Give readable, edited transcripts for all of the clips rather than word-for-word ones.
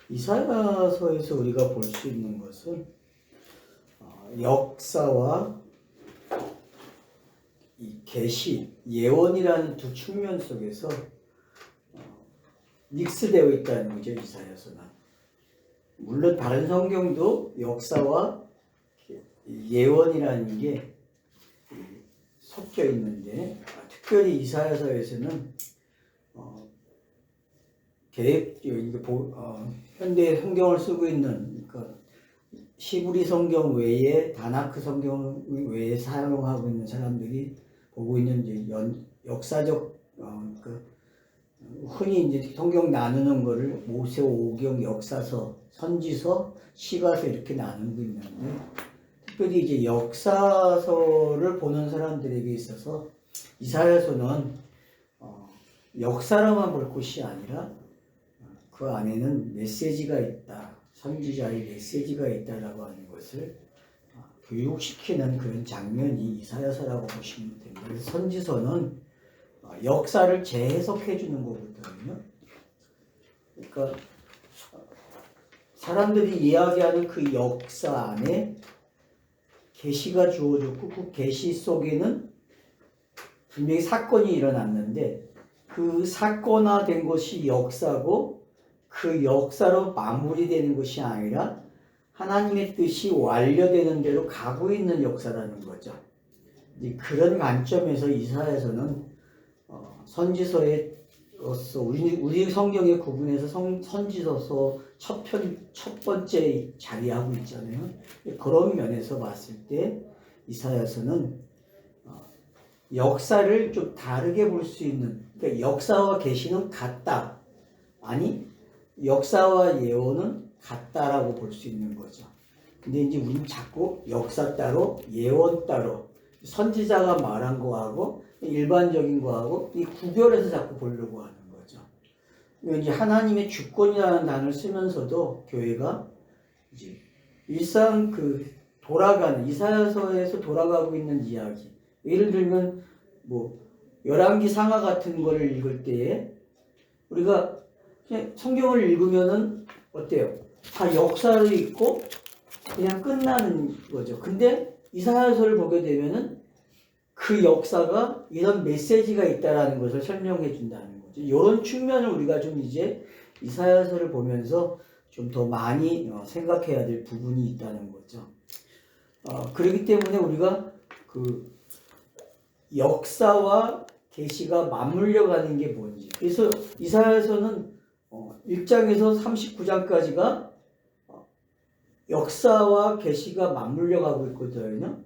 이사야서에서 우리가 볼 수 있는 것은 역사와 이 계시, 예언이라는 두 측면 속에서 믹스되어 있다는 거죠. 이사야서는 물론 다른 성경도 역사와 예언이라는 게 섞여 있는데 특별히 이사야서에서는 현대 성경을 쓰고 있는 시브리 성경 외에 다나크 성경 외에 사용하고 있는 사람들이 보고 있는 이제 역사적 흔히 이제 성경 나누는 거를 모세오경, 역사서, 선지서, 시가서 이렇게 나누고 있는데 특별히 이제 역사서를 보는 사람들에게 있어서 이사야서는 역사로만 볼 것이 아니라 그 안에는 메시지가 있다, 선지자의 메시지가 있다라고 하는 것을 교육시키는 그런 장면이 이사야서라고 보시면 됩니다. 그래서 선지서는 역사를 재해석해 주는 거거든요. 그러니까 사람들이 이야기하는 그 역사 안에 계시가 주어졌고 그 계시 속에는 분명히 사건이 일어났는데 그 사건화된 것이 역사고 그 역사로 마무리되는 것이 아니라 하나님의 뜻이 완료되는 대로 가고 있는 역사라는 거죠. 그런 관점에서 이사야서는 선지서로서 우리 성경에 구분해서 선지서서 첫 번째 자리하고 있잖아요. 그런 면에서 봤을 때 이사야서는 역사를 좀 다르게 볼 수 있는, 그러니까 역사와 계시는 같다, 아니 역사와 예언은 같다라고 볼 수 있는 거죠. 근데 이제 우리는 자꾸 역사 따로 예언 따로 선지자가 말한 거하고 일반적인 거하고 이 구별해서 자꾸 보려고 하는 거죠. 이제 하나님의 주권이라는 단어를 쓰면서도 교회가 이제 일상 돌아가는 이사야서에서 돌아가고 있는 이야기, 예를 들면 열왕기 상하 같은 거를 읽을 때에 우리가 그냥 성경을 읽으면은 어때요? 다 역사를 읽고 그냥 끝나는 거죠. 근데 이사야서를 보게 되면은 그 역사가 이런 메시지가 있다라는 것을 설명해 준다는 거죠. 이런 측면을 우리가 좀 이제 이사야서를 보면서 좀 더 많이 생각해야 될 부분이 있다는 거죠. 그렇기 때문에 우리가 그 역사와 계시가 맞물려 가는 게 뭔지. 그래서 이사야서는 1장에서 39장까지가 역사와 계시가 맞물려 가고 있거든요.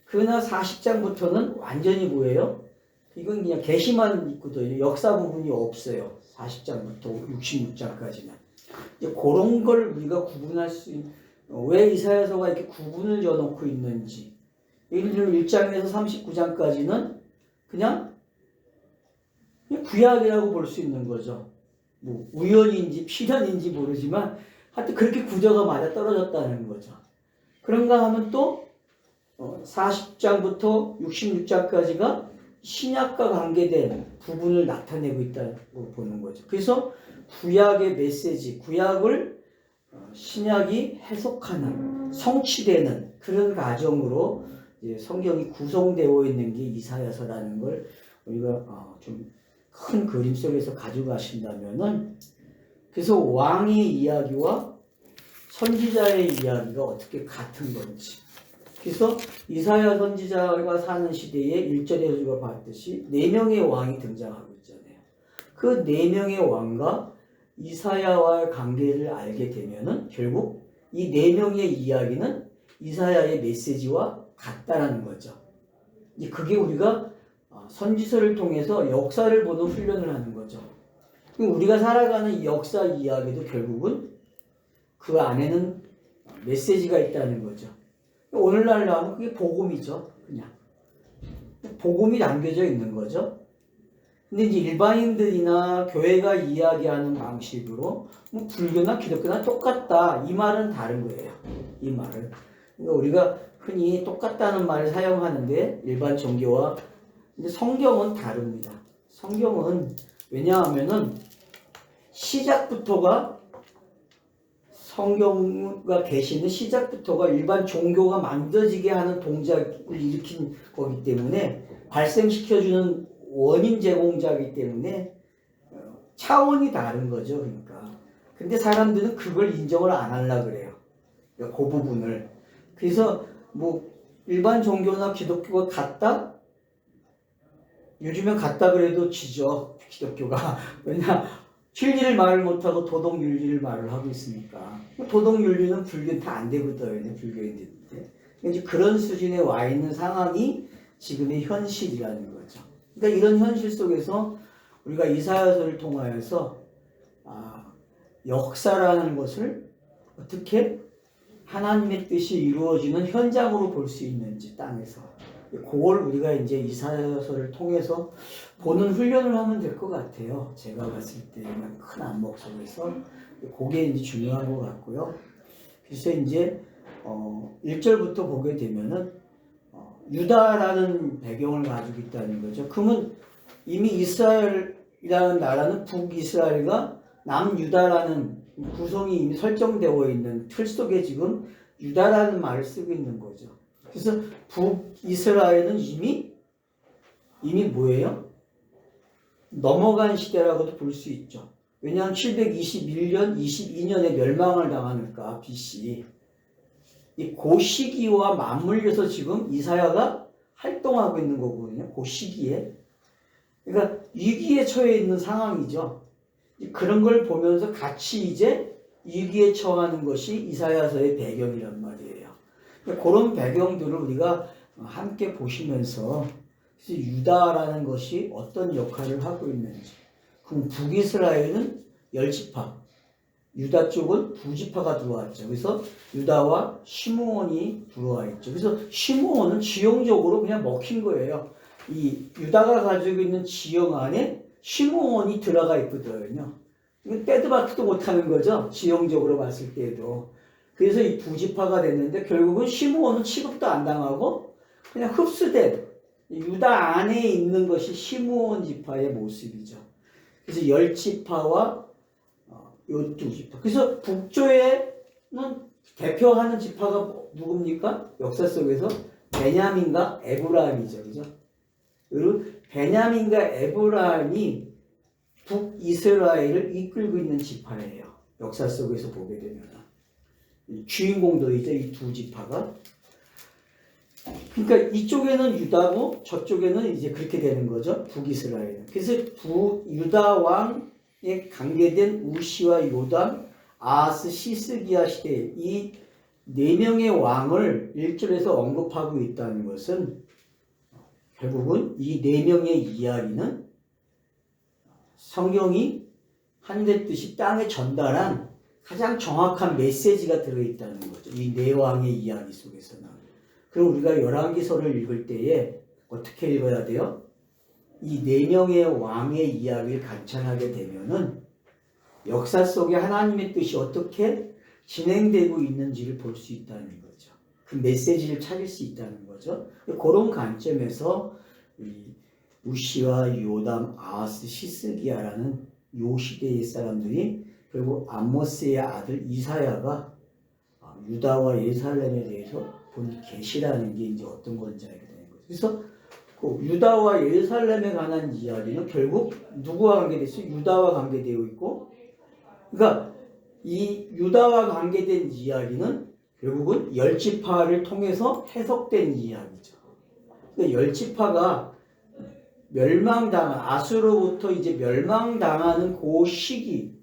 그러나 40장부터는 완전히 뭐예요? 이건 그냥 계시만 있거든요. 역사 부분이 없어요. 40장부터 66장까지는. 이제 그런 걸 우리가 구분할 수 있는, 왜 이사야서가 이렇게 구분을 지어놓고 있는지. 예를 들면 1장에서 39장까지는 그냥 구약이라고 볼 수 있는 거죠. 우연인지 필연인지 모르지만 하여튼 그렇게 구조가 맞아 떨어졌다는 거죠. 그런가 하면 또 40장부터 66장까지가 신약과 관계된 부분을 나타내고 있다고 보는 거죠. 그래서 구약의 메시지, 구약을 신약이 해석하는, 성취되는 그런 과정으로 성경이 구성되어 있는 게 이사야서라는 걸 우리가 좀 큰 그림 속에서 가져가신다면은, 그래서 왕의 이야기와 선지자의 이야기가 어떻게 같은 건지. 그래서 이사야 선지자가 사는 시대에 1절에 우리가 봤듯이 4명의 왕이 등장하고 있잖아요. 그 4명의 왕과 이사야와의 관계를 알게 되면은 결국 이 4명의 이야기는 이사야의 메시지와 같다라는 거죠. 이제 그게 우리가 선지서를 통해서 역사를 보는 훈련을 하는 거죠. 우리가 살아가는 이 역사 이야기도 결국은 그 안에는 메시지가 있다는 거죠. 오늘날로 하면 그게 복음이죠. 그냥 복음이 담겨져 있는 거죠. 근데 이제 일반인들이나 교회가 이야기하는 방식으로 불교나 기독교나 똑같다, 이 말은 다른 거예요. 이 말은 그러니까 우리가 흔히 똑같다는 말을 사용하는데 일반 종교와 근데 성경은 다릅니다. 성경은 왜냐하면은 시작부터가 성경과 계시는 시작부터가 일반 종교가 만들어지게 하는 동작을 일으킨 거기 때문에 발생시켜주는 원인 제공자이기 때문에 차원이 다른 거죠. 그러니까. 근데 사람들은 그걸 인정을 안 하려고 그래요. 그 부분을. 그래서 뭐 일반 종교나 기독교가 같다? 요즘엔 같다 그래도 지죠. 기독교가. 왜냐? 진리를 말을 못하고 도덕윤리를 말을 하고 있으니까. 도덕윤리는 불교는 다 안 되거든요. 불교인들인데. 이제 그런 수준에 와 있는 상황이 지금의 현실이라는 거죠. 그러니까 이런 현실 속에서 우리가 이사야서를 통하여서 역사라는 것을 어떻게 하나님의 뜻이 이루어지는 현장으로 볼 수 있는지 땅에서 그걸 우리가 이제 이사야서를 통해서 보는 훈련을 하면 될 것 같아요. 제가 봤을 때는 큰 안목 속에서 그게 이제 중요한 것 같고요. 그래서 이제 1절부터 보게 되면은 유다라는 배경을 가지고 있다는 거죠. 그러면 이미 이스라엘이라는 나라는 북이스라엘과 남유다라는 구성이 이미 설정되어 있는 틀 속에 지금 유다라는 말을 쓰고 있는 거죠. 그래서 북이스라엘은 이미 뭐예요? 넘어간 시대라고도 볼 수 있죠. 왜냐하면 721년, 22년에 멸망을 당하니까 BC. 그 시기와 맞물려서 지금 이사야가 활동하고 있는 거거든요. 그 시기에. 그러니까 위기에 처해 있는 상황이죠. 그런 걸 보면서 같이 이제 위기에 처하는 것이 이사야서의 배경이란 말이에요. 그런 배경들을 우리가 함께 보시면서 유다라는 것이 어떤 역할을 하고 있는지. 그럼 북이스라엘은 10지파, 유다 쪽은 2지파가 들어왔죠. 그래서 유다와 시므온이 들어와 있죠. 그래서 시므온은 지형적으로 그냥 먹힌 거예요. 이 유다가 가지고 있는 지형 안에 시므온이 들어가 있거든요. 이건 빼도 박도 못하는 거죠. 지형적으로 봤을 때도. 그래서 이 2지파가 됐는데 결국은 시므온은 취급도 안 당하고 그냥 흡수된 유다 안에 있는 것이 시므온 지파의 모습이죠. 그래서 10지파와 요 2지파. 그래서 북쪽에는 대표하는 지파가 누굽니까? 역사 속에서 베냐민과 에브라임이죠. 그죠? 그리고 베냐민과 에브라임이 북이스라엘을 이끌고 있는 지파예요. 역사 속에서 보게 되면. 주인공들이죠. 이 2지파가. 그러니까 이쪽에는 유다고 저쪽에는 이제 그렇게 되는 거죠. 북이스라엘은. 그래서 유다 왕에 관계된 우시와 요담, 아하스, 시스기야 시대 이 4명의 왕을 1절에서 언급하고 있다는 것은 결국은 이 4명의 이야기는 성경이 하늘의 뜻이 땅에 전달한 가장 정확한 메시지가 들어있다는 거죠. 이 4왕의 이야기 속에서는. 그럼 우리가 열왕기서를 읽을 때에 어떻게 읽어야 돼요? 이 4명의 왕의 이야기를 관찰하게 되면은 역사 속에 하나님의 뜻이 어떻게 진행되고 있는지를 볼 수 있다는 거죠. 그 메시지를 찾을 수 있다는 거죠. 그런 관점에서 이 우시와 요담, 아하스, 시스기야라는 요 시대의 사람들이 그리고 아모스의 아들 이사야가 유다와 예루살렘에 대해서 본 계시라는 게 이제 어떤 건지 알게 되는 거죠. 그래서 그 유다와 예루살렘에 관한 이야기는 결국 누구와 관계됐어요? 유다와 관계되어 있고, 그러니까 이 유다와 관계된 이야기는 결국은 10지파를 통해서 해석된 이야기죠. 그러니까 10지파가 멸망당한 아수로부터 이제 멸망당하는 그 시기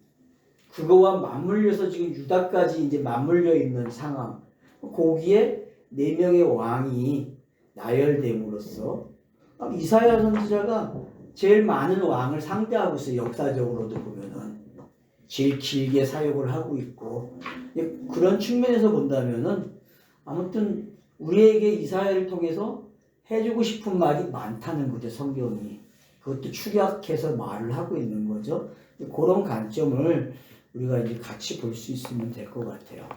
그거와 맞물려서 지금 유다까지 이제 맞물려 있는 상황. 거기에 4명의 왕이 나열됨으로써 이사야 선지자가 제일 많은 왕을 상대하고 있어요. 역사적으로도 보면은 제일 길게 사역을 하고 있고 그런 측면에서 본다면은 아무튼 우리에게 이사야를 통해서 해주고 싶은 말이 많다는 거죠. 성경이. 그것도 축약해서 말을 하고 있는 거죠. 그런 관점을 우리가 이제 같이 볼 수 있으면 될 것 같아요.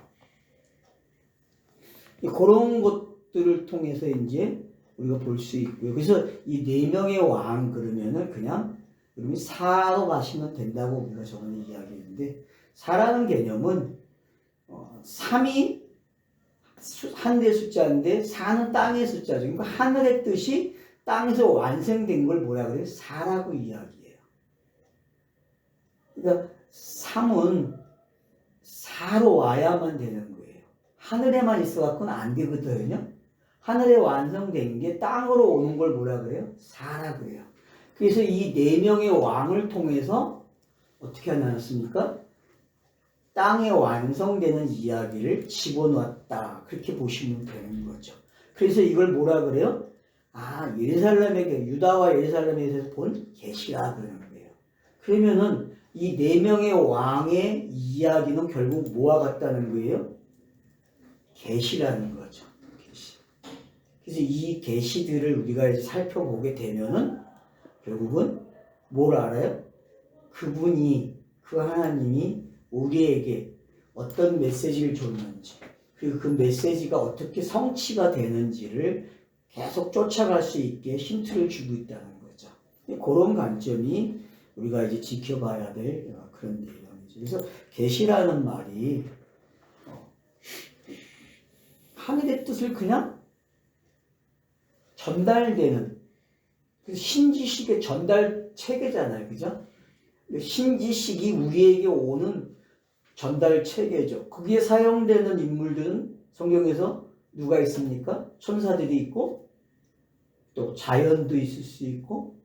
그런 것들을 통해서 이제 우리가 볼 수 있고요. 그래서 이 4명의 왕 그러면은 그냥 여러분이 사로 가시면 된다고 우리가 저번에 이야기했는데 사라는 개념은 3이 하늘의 숫자인데 4는 땅의 숫자죠. 그러니까 하늘의 뜻이 땅에서 완성된 걸 뭐라 그래요? 4라고 이야기해요. 그러니까 3은 4로 와야만 되는 거예요. 하늘에만 있어갖고는 안 되거든요. 하늘에 완성된 게 땅으로 오는 걸 뭐라 그래요? 4라고 해요. 그래서 이 4명의 왕을 통해서 어떻게 나눴습니까? 땅에 완성되는 이야기를 집어넣었다. 그렇게 보시면 되는 거죠. 그래서 이걸 뭐라 그래요? 예루살렘에게, 유다와 예루살렘에서 본 계시라 그러는 거예요. 그러면은 이 4명의 왕의 이야기는 결국 뭐와 같다는 거예요? 계시라는 거죠. 계시. 그래서 이 계시들을 우리가 이제 살펴보게 되면은 결국은 뭘 알아요? 그분이, 그 하나님이 우리에게 어떤 메시지를 줬는지, 그리고 그 메시지가 어떻게 성취가 되는지를 계속 쫓아갈 수 있게 힌트를 주고 있다는 거죠. 그런 관점이 우리가 이제 지켜봐야 될 그런 내용이죠. 그래서 계시라는 말이 하늘의 뜻을 그냥 전달되는 신지식의 전달 체계잖아요. 그죠? 신지식이 우리에게 오는 전달 체계죠. 거기에 사용되는 인물들은 성경에서 누가 있습니까? 천사들이 있고 또 자연도 있을 수 있고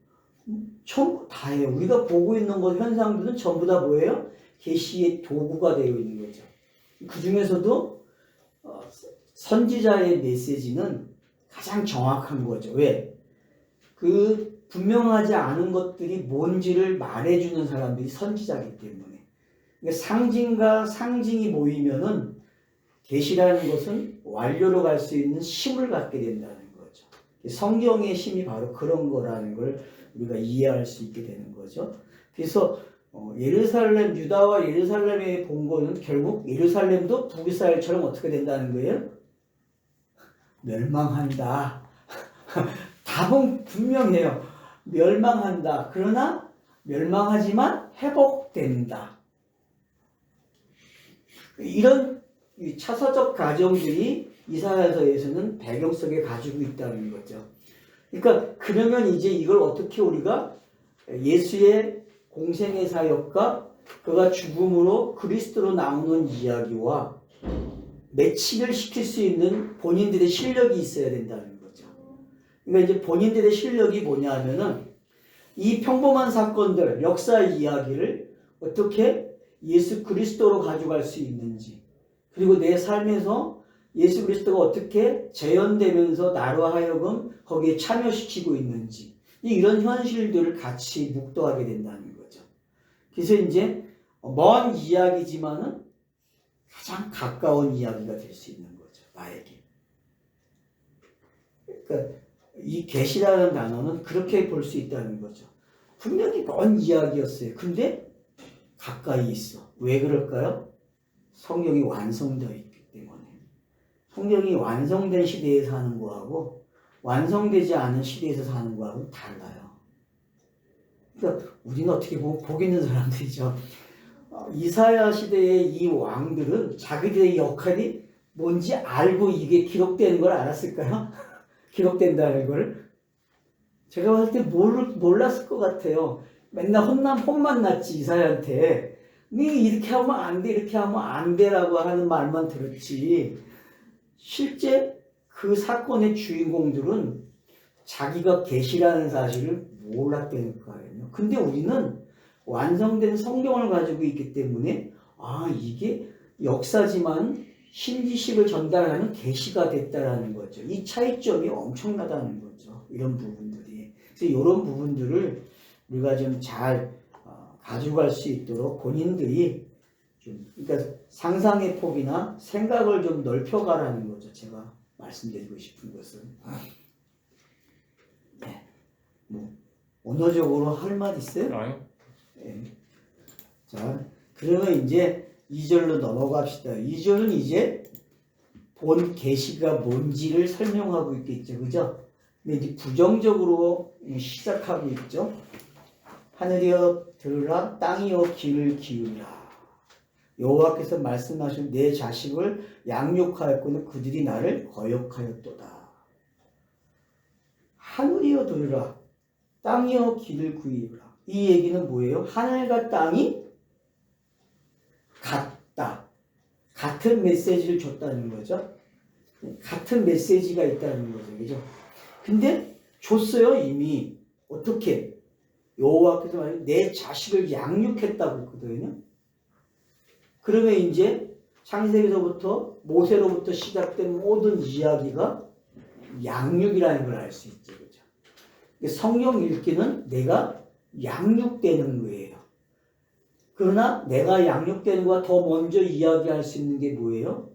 전부 다예요. 우리가 보고 있는 것 현상들은 전부 다 뭐예요? 계시의 도구가 되어 있는 거죠. 그 중에서도 선지자의 메시지는 가장 정확한 거죠. 왜? 그 분명하지 않은 것들이 뭔지를 말해주는 사람들이 선지자이기 때문에. 그러니까 상징과 상징이 모이면은 계시라는 것은 완료로 갈 수 있는 힘을 갖게 된다는 거죠. 성경의 힘이 바로 그런 거라는 걸 우리가 이해할 수 있게 되는 거죠. 그래서 예루살렘, 유다와 예루살렘에 본 거는 결국 예루살렘도 북이스라엘처럼 어떻게 된다는 거예요? 멸망한다. 답은 분명해요. 멸망한다. 그러나 멸망하지만 회복된다. 이런 차서적 가정들이 이사야서에서는 배경 속에 가지고 있다는 거죠. 그러니까 그러면 이제 이걸 어떻게 우리가 예수의 공생의 사역과 그가 죽음으로 그리스도로 나오는 이야기와 매치를 시킬 수 있는 본인들의 실력이 있어야 된다는 거죠. 그러니까 이제 본인들의 실력이 뭐냐 하면은 이 평범한 사건들, 역사 이야기를 어떻게 예수 그리스도로 가져갈 수 있는지, 그리고 내 삶에서 예수 그리스도가 어떻게 재현되면서 나로 하여금 거기에 참여시키고 있는지, 이런 현실들을 같이 묵도하게 된다는 거죠. 그래서 이제 먼 이야기지만은 가장 가까운 이야기가 될 수 있는 거죠. 나에게. 그러니까 이 계시라는 단어는 그렇게 볼 수 있다는 거죠. 분명히 먼 이야기였어요. 근데 가까이 있어. 왜 그럴까요? 성경이 완성되어 있기 때문에. 성경이 완성된 시대에 사는 거하고 완성되지 않은 시대에서 사는 거하고는 달라요. 그러니까 우리는 어떻게 보면 복 있는 사람들이죠. 이사야 시대의 이 왕들은 자기들의 역할이 뭔지 알고 이게 기록되는 걸 알았을까요? 기록된다는 걸. 제가 봤을 때 몰랐을 것 같아요. 맨날 혼만 났지, 이사야한테. 니 이렇게 하면 안 돼, 이렇게 하면 안 돼라고 하는 말만 들었지. 실제 그 사건의 주인공들은 자기가 계시라는 사실을 몰랐다는 거예요. 근데 우리는 완성된 성경을 가지고 있기 때문에 이게 역사지만 신지식을 전달하는 계시가 됐다라는 거죠. 이 차이점이 엄청나다는 거죠. 이런 부분들이. 그래서 이런 부분들을 우리가 좀 잘 가져갈 수 있도록 본인들이 그러니까 상상의 폭이나 생각을 좀 넓혀가라는 거죠. 제가 말씀드리고 싶은 것은. 네. 언어적으로 할 말 있어요? 아니요. 네. 자, 그러면 이제 2절로 넘어갑시다. 2절은 이제 본 계시가 뭔지를 설명하고 있겠죠. 그죠? 근데 이제 부정적으로 시작하고 있죠. 하늘이여 들으라, 땅이여 귀를 기울이라. 여호와께서 말씀하신 내 자식을 양육하였거늘 그들이 나를 거역하였도다. 하늘이여 들으라, 땅이여 귀를 구이라. 이 얘기는 뭐예요? 하늘과 땅이 같다. 같은 메시지를 줬다는 거죠. 같은 메시지가 있다는 거죠. 그죠? 근데 줬어요, 이미. 어떻게? 여호와께서 말해 내 자식을 양육했다고 했거든요. 그러면 이제 창세기서부터 모세로부터 시작된 모든 이야기가 양육이라는 걸 알 수 있죠. 그죠? 성경 읽기는 내가 양육되는 거예요. 그러나 내가 양육되는 것과 더 먼저 이야기할 수 있는 게 뭐예요?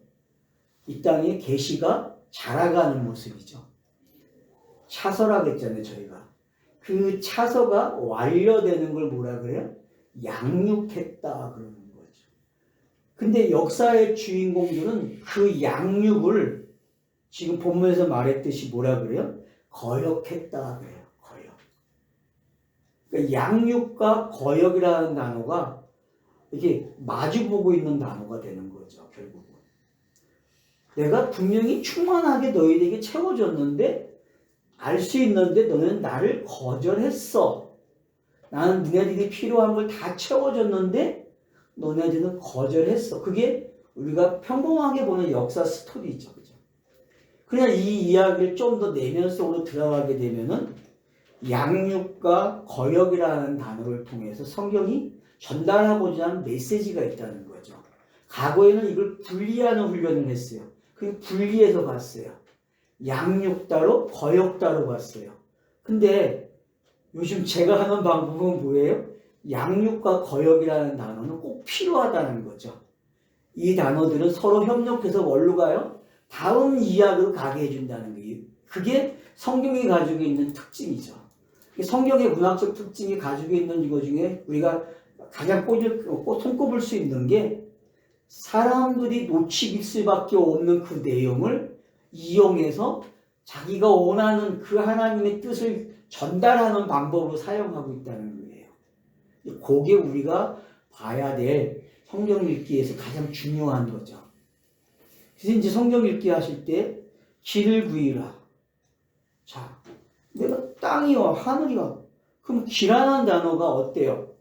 이 땅에 계시가 자라가는 모습이죠. 차서라고 했잖아요, 저희가. 그 차서가 완료되는 걸 뭐라 그래요? 양육했다 그러는 거죠. 근데 역사의 주인공들은 그 양육을 지금 본문에서 말했듯이 뭐라 그래요? 거역했다 그래요. 거역. 그러니까 양육과 거역이라는 단어가 이게 마주보고 있는 단어가 되는 거죠, 결국은. 내가 분명히 충만하게 너희에게 채워줬는데 알 수 있는데 너는 나를 거절했어. 나는 너네들이 필요한 걸 다 채워줬는데 너네들은 거절했어. 그게 우리가 평범하게 보는 역사 스토리죠. 그죠? 그냥 이 이야기를 좀 더 내면 속으로 들어가게 되면은 양육과 거역이라는 단어를 통해서 성경이 전달하고자 하는 메시지가 있다는 거죠. 과거에는 이걸 분리하는 훈련을 했어요. 그 분리해서 봤어요. 양육 따로 거역 따로 봤어요. 근데 요즘 제가 하는 방법은 뭐예요? 양육과 거역이라는 단어는 꼭 필요하다는 거죠. 이 단어들은 서로 협력해서 뭘로 가요? 다음 이야기로 가게 해준다는 거예요. 그게 성경이 가지고 있는 특징이죠. 성경의 문학적 특징이 가지고 있는 이거 중에 우리가 가장 손꼽을 수 있는 게 사람들이 놓치길 수밖에 없는 그 내용을 이용해서 자기가 원하는 그 하나님의 뜻을 전달하는 방법으로 사용하고 있다는 거예요. 그게 우리가 봐야 될 성경 읽기에서 가장 중요한 거죠. 그래서 이제 성경 읽기 하실 때 길을 구이라. 자, 내가 땅이와 하늘이와. 그럼 기라는 단어가 어때요?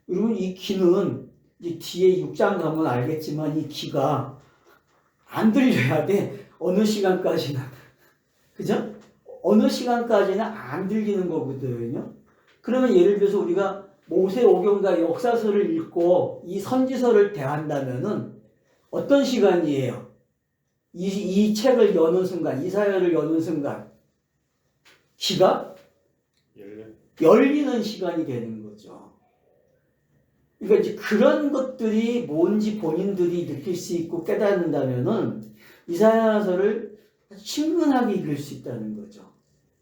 여러분 이 기는 이제 뒤에 6장 가면 알겠지만 이 기가 안 들려야 돼. 어느 시간까지나. 그죠? 어느 시간까지는 안 들리는 거거든요. 그러면 예를 들어서 우리가 모세오경과 역사서를 읽고 이 선지서를 대한다면은 어떤 시간이에요? 이 책을 여는 순간, 이사야를 여는 순간 귀가 열리는 시간이 되는 거죠. 그러니까 이제 그런 것들이 뭔지 본인들이 느낄 수 있고 깨닫는다면은 이사야서를 친근하게 읽을 수 있다는 거죠.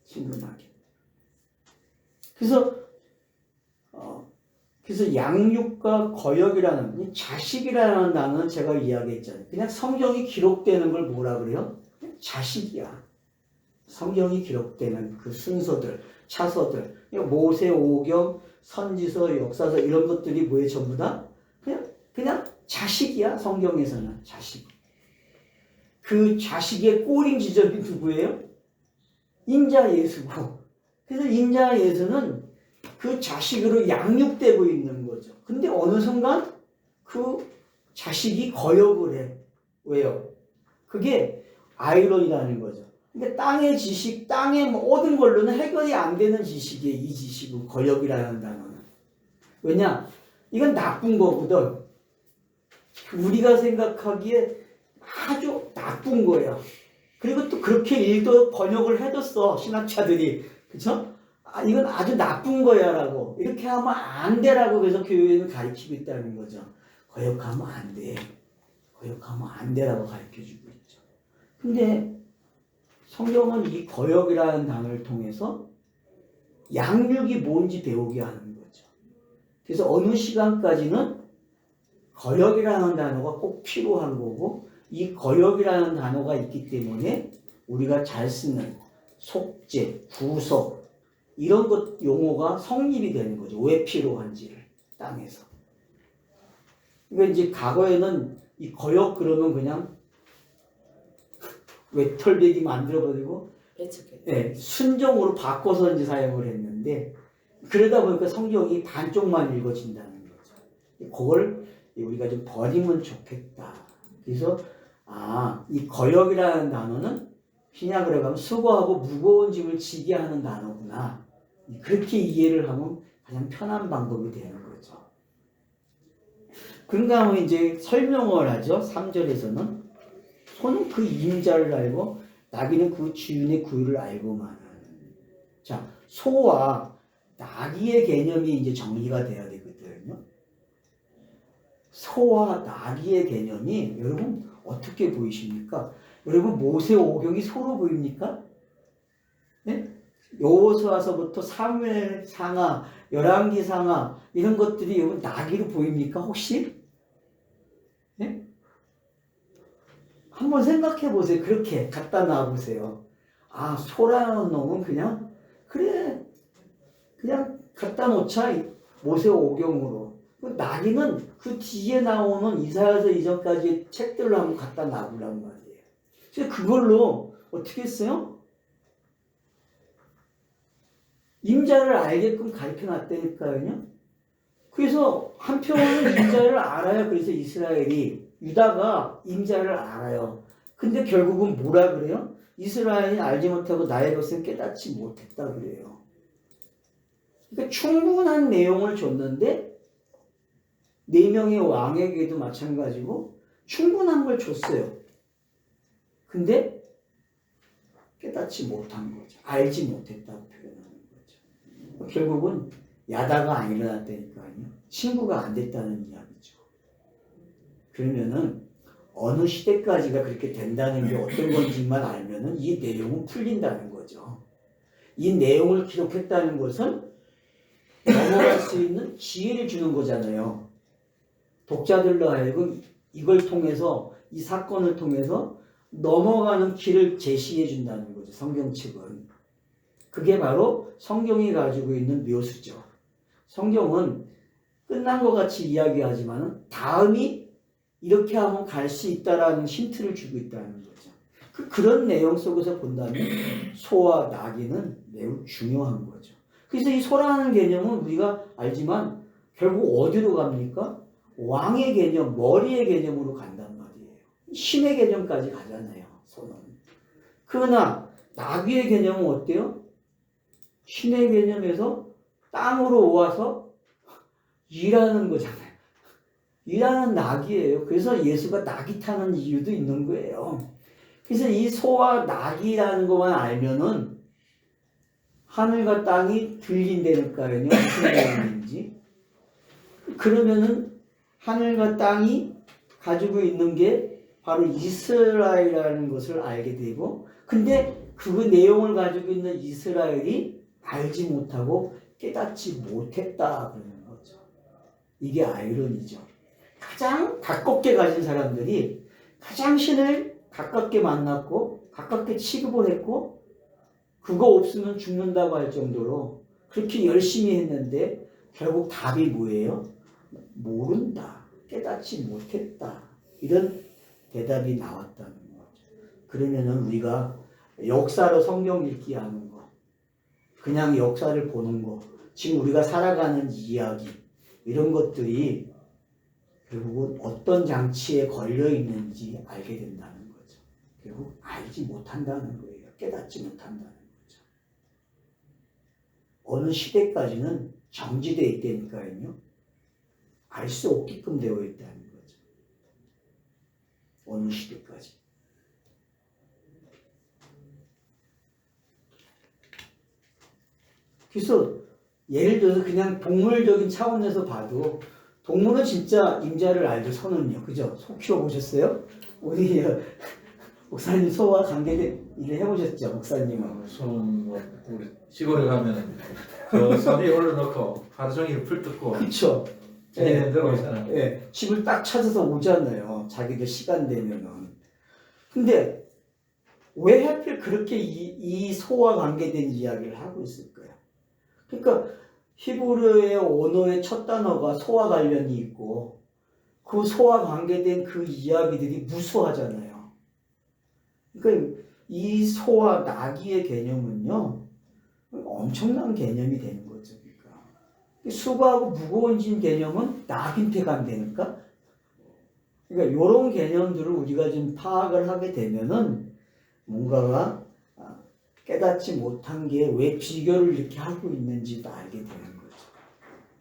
친근하게. 그래서 양육과 거역이라는 자식이라는 단어는 제가 이야기했잖아요. 그냥 성경이 기록되는 걸 뭐라 그래요? 자식이야. 성경이 기록되는 그 순서들, 차서들, 모세, 오경, 선지서, 역사서 이런 것들이 뭐예요? 전부 다 그냥 자식이야. 성경에서는 자식. 그 자식의 꼬린 지점이 누구예요? 인자 예수고. 그래서 인자 예수는 그 자식으로 양육되고 있는 거죠. 근데 어느 순간 그 자식이 거역을 해. 왜요? 그게 아이러니라는 거죠. 근데 땅의 지식, 땅의 모든 걸로는 해결이 안 되는 지식이에요. 이 지식은 거역이라는 단어는. 왜냐? 이건 나쁜 거거든. 우리가 생각하기에 아주 나쁜 거예요. 그리고 또 그렇게 번역을 해줬어. 신학자들이. 그쵸? 이건 아주 나쁜 거야 라고. 이렇게 하면 안 돼라고 그래서 교회는 가르치고 있다는 거죠. 거역하면 안 돼. 거역하면 안 돼라고 가르쳐주고 있죠. 근데 성경은 이 거역이라는 단어를 통해서 양육이 뭔지 배우게 하는 거죠. 그래서 어느 시간까지는 거역이라는 단어가 꼭 필요한 거고 이 거역이라는 단어가 있기 때문에 우리가 잘 쓰는 속죄, 구속 이런 것 용어가 성립이 되는 거죠. 왜 필요한지를 땅에서. 그러니까 이제 과거에는 이 거역 그러면 그냥 외털배기 만들어버리고 예, 순종으로 바꿔서 이제 사용을 했는데 그러다 보니까 성경이 반쪽만 읽어진다는 거죠. 그걸 우리가 좀 버리면 좋겠다. 그래서 이 거역이라는 단어는 신약으로 가면 수고하고 무거운 짐을 지게 하는 단어구나. 그렇게 이해를 하면 가장 편한 방법이 되는 거죠. 그런가 하면 이제 설명을 하죠. 3절에서는 소는 그 임자를 알고 나귀는 그 주인의 구유를 알고만. 자, 소와 나귀의 개념이 이제 정리가 돼야 되거든요. 소와 나귀의 개념이 여러분 어떻게 보이십니까? 여러분 모세오경이 소로 보입니까? 네? 여호수아서부터 사무엘 상하, 열왕기 상하 이런 것들이 여러분 나귀로 보입니까? 혹시? 네? 한번 생각해 보세요. 그렇게 갖다 놔 보세요. 소라는 놈은 그냥 그래 그냥 갖다 놓자 모세오경으로. 나귀는 그 뒤에 나오는 이사야서 이전까지 책들로 한번 갖다 놔보란 말이에요. 그래서 그걸로 어떻게 했어요? 임자를 알게끔 가르쳐 놨다니까요. 그래서 한편으로는 임자를 알아요. 그래서 이스라엘이 유다가 임자를 알아요. 근데 결국은 뭐라 그래요? 이스라엘이 알지 못하고 나의 것을 깨닫지 못했다 그래요. 그러니까 충분한 내용을 줬는데 4명의 왕에게도 마찬가지고 충분한 걸 줬어요. 근데 깨닫지 못한 거죠. 알지 못했다고 표현하는 거죠. 결국은 야다가 안 일어났다니까요. 친구가 안 됐다는 이야기죠. 그러면은 어느 시대까지가 그렇게 된다는 게 어떤 건지만 알면은 이 내용은 풀린다는 거죠. 이 내용을 기록했다는 것은 넘어갈 수 있는 지혜를 주는 거잖아요. 독자들로 하여금 이걸 통해서 이 사건을 통해서 넘어가는 길을 제시해 준다는 거죠. 성경책은. 그게 바로 성경이 가지고 있는 묘수죠. 성경은 끝난 것 같이 이야기하지만 다음이 이렇게 하면 갈 수 있다라는 힌트를 주고 있다는 거죠. 그런 내용 속에서 본다면 소와 나귀는 매우 중요한 거죠. 그래서 이 소라는 개념은 우리가 알지만 결국 어디로 갑니까? 왕의 개념, 머리의 개념으로 간단 말이에요. 신의 개념까지 가잖아요, 소는. 그러나 나귀의 개념은 어때요? 신의 개념에서 땅으로 와서 일하는 거잖아요. 일하는 나귀예요. 그래서 예수가 나귀 타는 이유도 있는 거예요. 그래서 이 소와 나귀라는 것만 알면은 하늘과 땅이 들린다니까요. 무슨 내용인지. 그러면은 하늘과 땅이 가지고 있는 게 바로 이스라엘이라는 것을 알게 되고, 근데 그 내용을 가지고 있는 이스라엘이 알지 못하고 깨닫지 못했다 그러는 거죠. 이게 아이러니죠. 가장 가깝게 가진 사람들이 가장 신을 가깝게 만났고 가깝게 취급을 했고 그거 없으면 죽는다고 할 정도로 그렇게 열심히 했는데 결국 답이 뭐예요? 모른다. 깨닫지 못했다. 이런 대답이 나왔다는 거죠. 그러면은 우리가 역사로 성경 읽기 하는 거, 그냥 역사를 보는 거, 지금 우리가 살아가는 이야기, 이런 것들이 결국은 어떤 장치에 걸려 있는지 알게 된다는 거죠. 결국 알지 못한다는 거예요. 깨닫지 못한다는 거죠. 어느 시대까지는 정지되어 있다니까요. 알 수 없게끔 되어 있다는 거죠. 어느 시대까지. 그래서 예를 들어서 그냥 동물적인 차원에서 봐도 동물은 진짜 임자를 알죠. 소는요. 그죠? 소 키워보셨어요? 우리 목사님 소와 관계된 일을 해보셨죠? 목사님은. 소는 뭐 우리 시골에 가면은 그 소리 올려놓고 하루 종일 풀 뜯고 그렇죠. 예, 들어오잖아요. 예, 집을 딱 찾아서 오잖아요. 자기들 시간 되면은. 근데 왜 하필 그렇게 이 소와 관계된 이야기를 하고 있을까요? 그러니까 히브리어의 언어의 첫 단어가 소와 관련이 있고 그 소와 관계된 그 이야기들이 무수하잖아요. 그러니까 이 소와 나귀의 개념은요, 엄청난 개념이 되는 거죠. 그러니까 수고하고 무거운 짐 개념은 나귀한테 간다니까. 그러니까 이런 개념들을 우리가 좀 파악을 하게 되면은 뭔가가 깨닫지 못한 게 왜 비교를 이렇게 하고 있는지도 알게 되는 거죠.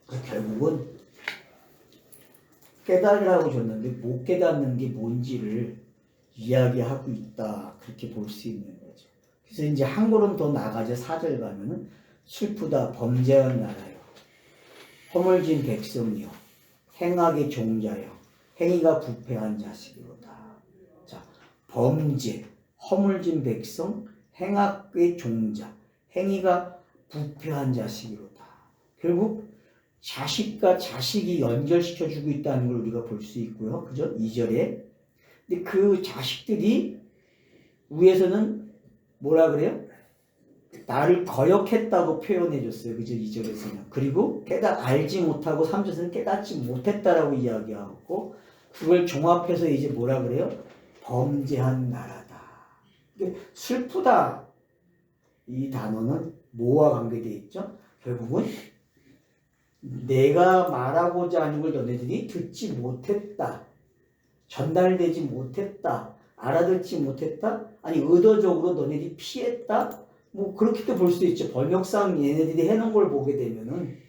그래서 결국은 깨달으라고 줬는데 못 깨닫는 게 뭔지를 이야기하고 있다. 그렇게 볼 수 있는 거죠. 그래서 이제 한 걸음 더 나가자 4절 가면은 슬프다 범죄한 나라요. 허물진 백성이요. 행악의 종자요. 행위가 부패한 자식이로다. 자, 범죄, 허물진 백성, 행악의 종자, 행위가 부패한 자식이로다. 결국 자식과 자식이 연결시켜주고 있다는 걸 우리가 볼 수 있고요. 그죠? 2절에. 근데 그 자식들이 위에서는 뭐라 그래요? 나를 거역했다고 표현해 줬어요. 그죠? 2절에서는. 그리고 알지 못하고 3절에서는 깨닫지 못했다라고 이야기하고 그걸 종합해서 이제 뭐라 그래요? 범죄한 나라다. 슬프다. 이 단어는 뭐와 관계되어 있죠? 결국은 내가 말하고자 하는 걸 너네들이 듣지 못했다. 전달되지 못했다. 알아듣지 못했다. 아니 의도적으로 너네들이 피했다. 뭐 그렇게도 볼 수 있죠. 번역상 얘네들이 해놓은 걸 보게 되면은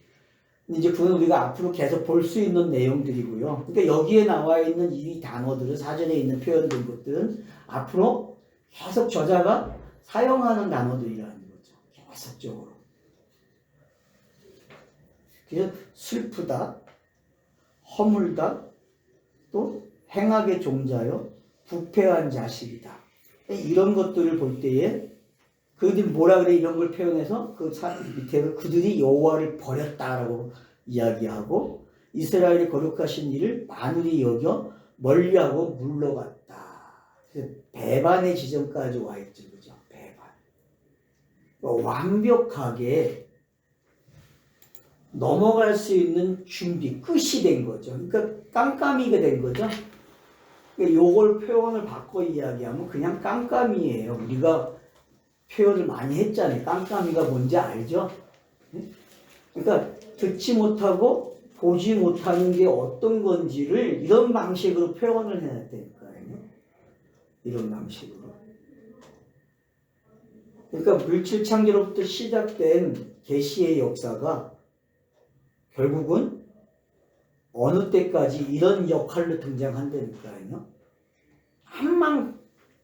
이제 그건 우리가 앞으로 계속 볼 수 있는 내용들이고요. 그러니까 여기에 나와 있는 이 단어들은 사전에 있는 표현된 것들은 앞으로 계속 저자가 사용하는 단어들이라는 거죠. 계속적으로. 그래서 슬프다, 허물다, 또 행악의 종자요, 부패한 자식이다. 이런 것들을 볼 때에 그들이 뭐라 그래 이런 걸 표현해서 그 밑에 그들이 여호와를 버렸다라고 이야기하고 이스라엘의 거룩하신 일을 만일이 여겨 멀리하고 물러갔다. 그래서 배반의 지점까지 와 있죠, 그죠? 배반. 완벽하게 넘어갈 수 있는 준비, 끝이 된 거죠. 그러니까 깜깜이가 된 거죠. 그러니까 요걸 표현을 바꿔 이야기하면 그냥 깜깜이에요. 우리가 표현을 많이 했잖아요. 깜깜이가 뭔지 알죠? 그러니까 듣지 못하고 보지 못하는 게 어떤 건지를 이런 방식으로 표현을 해야 되니까요. 이런 방식으로. 그러니까 물질 창조로부터 시작된 계시의 역사가 결국은 어느 때까지 이런 역할로 등장한다니까요. 한만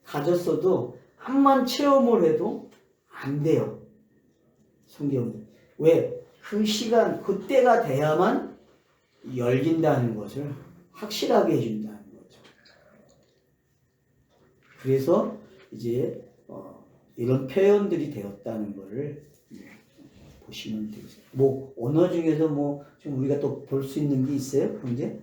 가졌어도 한만 체험을 해도 안 돼요. 성경이. 왜? 그 시간, 그때가 돼야만 열린다는 것을 확실하게 해준다는 거죠. 그래서 이제 이런 표현들이 되었다는 것을 보시면 되겠습니다. 뭐 언어 중에서 뭐 좀 우리가 또 볼 수 있는 게 있어요? 문제?